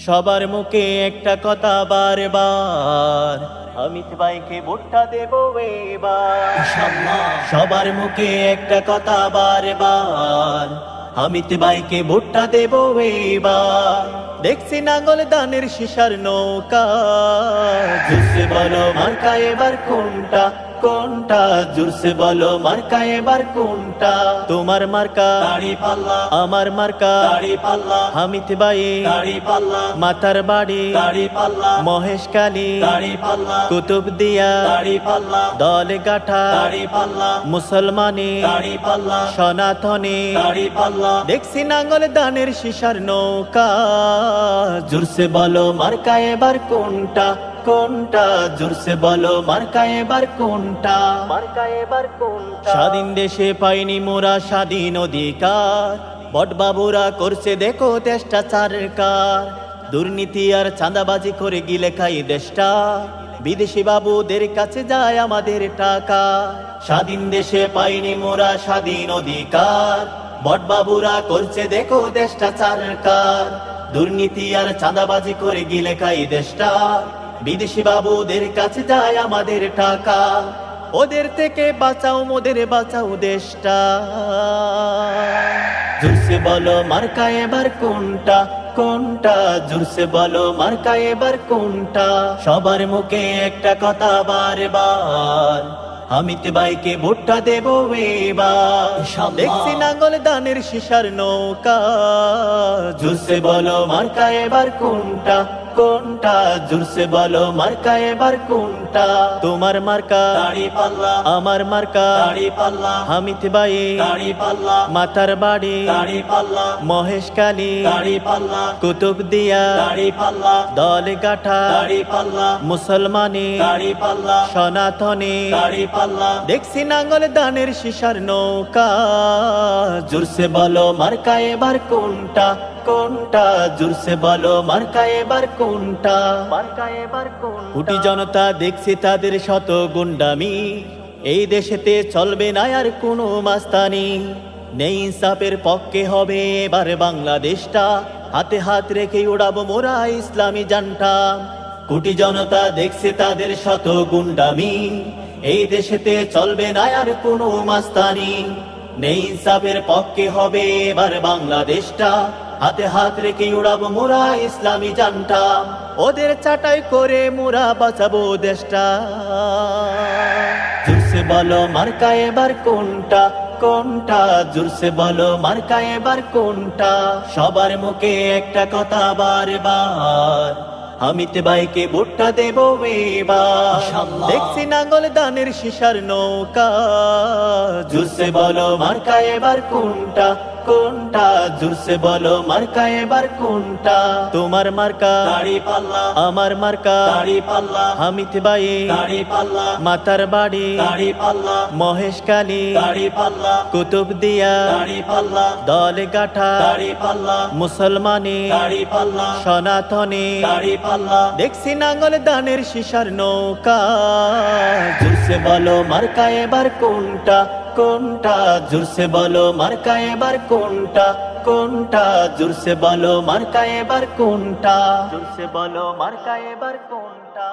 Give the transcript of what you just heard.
সবার মুখে একটা কথা বারবার, অমিত ভাইকে ভোটটা দেব এবার। সবার মুখে একটা কথা বারবার, অমিত ভাইকে ভোটটা দেব এবার। দেখছি নাঙ্গল দানের শিশার নৌকা, জোরসে বলো মার্কা এবার কোনটা কোনটা, জোরসে বলো মার্কা এবার কোনটা। তোমার মার্কা দাড়িপাল্লা, আমার মার্কা দাড়িপাল্লা, অমিত ভাই দাড়িপাল্লা, মাথার বাড়ি দাড়িপাল্লা, মহেশখালী দাড়িপাল্লা, কুতুবদিয়া দাড়িপাল্লা, দলে গাঠা দাড়িপাল্লা, মুসলমানি দাড়িপাল্লা, সনাতনী দাড়িপাল্লা। দেখছি নাঙ্গল দানের শিশার নৌকা, জোরসে বলো মার্কা এবার কোনটা কোনটা, জোরসে বলো মার্কা এবার কোনটা, মার্কা এবার কোনটা। স্বাধীন দেশে পাইনি মোরা স্বাধীন অধিকার, বটবাবুরা করছে দেখো দেশটা সরকার। দুর্নীতি আর চাঁদাবাজি করে গিলে খাই দেশটা, বিদেশি বাবুদের কাছে যায় আমাদের টাকা। স্বাধীন দেশে পাইনি মোরা স্বাধীন অধিকার, বটবাবুরা করছে দেখো দেশটা সরকার। দুর্নীতি আর চাঁদাবাজি করে গিলে খাই দেশটা, বিদেশি বাবুদের কাছে যায় আমাদের টাকা। ওদের থেকে বাঁচাও মোদের বাঁচাও দেশটা, জোরসে বলো মার্কা এবার কোনটা কোনটা, জোরসে বলো মার্কা এবার কোনটা। সবার মুখে একটা কথা বারবার, অমিত ভাইকে ভোটটা দেব এবার। দেখছি নাঙ্গল দানের শিশার নৌকা, জোরসে বলো মার্কা এবার কোনটা কোনটা, জোরসে বলো মার্কা এবার কোনটা। তোমার মার্কা দাড়িপাল্লা, আমার মার্কা দাড়িপাল্লা, অমিত ভাই দাড়িপাল্লা, মাথার বাড়ি দাড়িপাল্লা, মহেশখালী দাড়িপাল্লা, কুতুবদিয়া দাড়িপাল্লা, দলে গাঠা দাড়িপাল্লা, মুসলমানি দাড়িপাল্লা, সনাতনী দাড়িপাল্লা। দেখছি নাঙ্গল দানের শিশার নৌকা, জোরসে বলো মার্কা এবার কোনটা কোনটা, জোরসে বলো মার্কা এবার কোনটা, মার্কা এবার কোনটা। কোটি জনতা দেখছি তাদের শত গুন্ডামি, এই দেশেতে চলবে না আর কোনো মাস্তানি। নেই ইনসাফের পক্ষে হবে এবার বাংলাদেশটা, হাতে হাত রেখে উড়াবো মোরা ইসলামী জানটা। কোটি জনতা দেখছে তাদের শত গুন্ডামি, এই দেশেতে চলবে না আর কোনো মাস্তানি। নেই ইনসাফের পক্ষে হবে এবার বাংলাদেশটা, হাতে হাত রেখে উড়াবো মোরা ইসলামী জানটা। ওদের চাটাই করে মোরা বাঁচাবো দেশটা, জোরসে বলো মার্কা এবার কোনটা কোনটা, জোরসে বলো মার্কা এবার কোনটা। সবার মুখে একটা কথা বারবার, অমিত ভাইকে ভোটটা দেব এবার। দেখছি নাঙ্গল দানের শিশার নৌকা, জোরসে বলো মার্কা এবার কোনটা কোনটা, জোরসে বলো মার্কা এবার কোনটা। তোমার মার্কা দাড়িপাল্লা, আমার মার্কা দাড়িপাল্লা, অমিত ভাই দাড়িপাল্লা, মাথার বাড়ি দাড়িপাল্লা, মহেশখালী দাড়িপাল্লা, কুতুবদিয়া দাড়িপাল্লা, দলে গাঠা দাড়িপাল্লা, মুসলমানি দাড়িপাল্লা, সনাতনী দাড়িপাল্লা। দেখছি নাঙ্গল দানের শিশার নৌকা, জোরসে বলো মার্কা এবার কোনটা কোনটা, জোরসে বলো মার্কা এবার কোনটা কোনটা, জোরসে বলো মার্কা এবার কোনটা, জোরসে বলো মার্কা এবার কোনটা।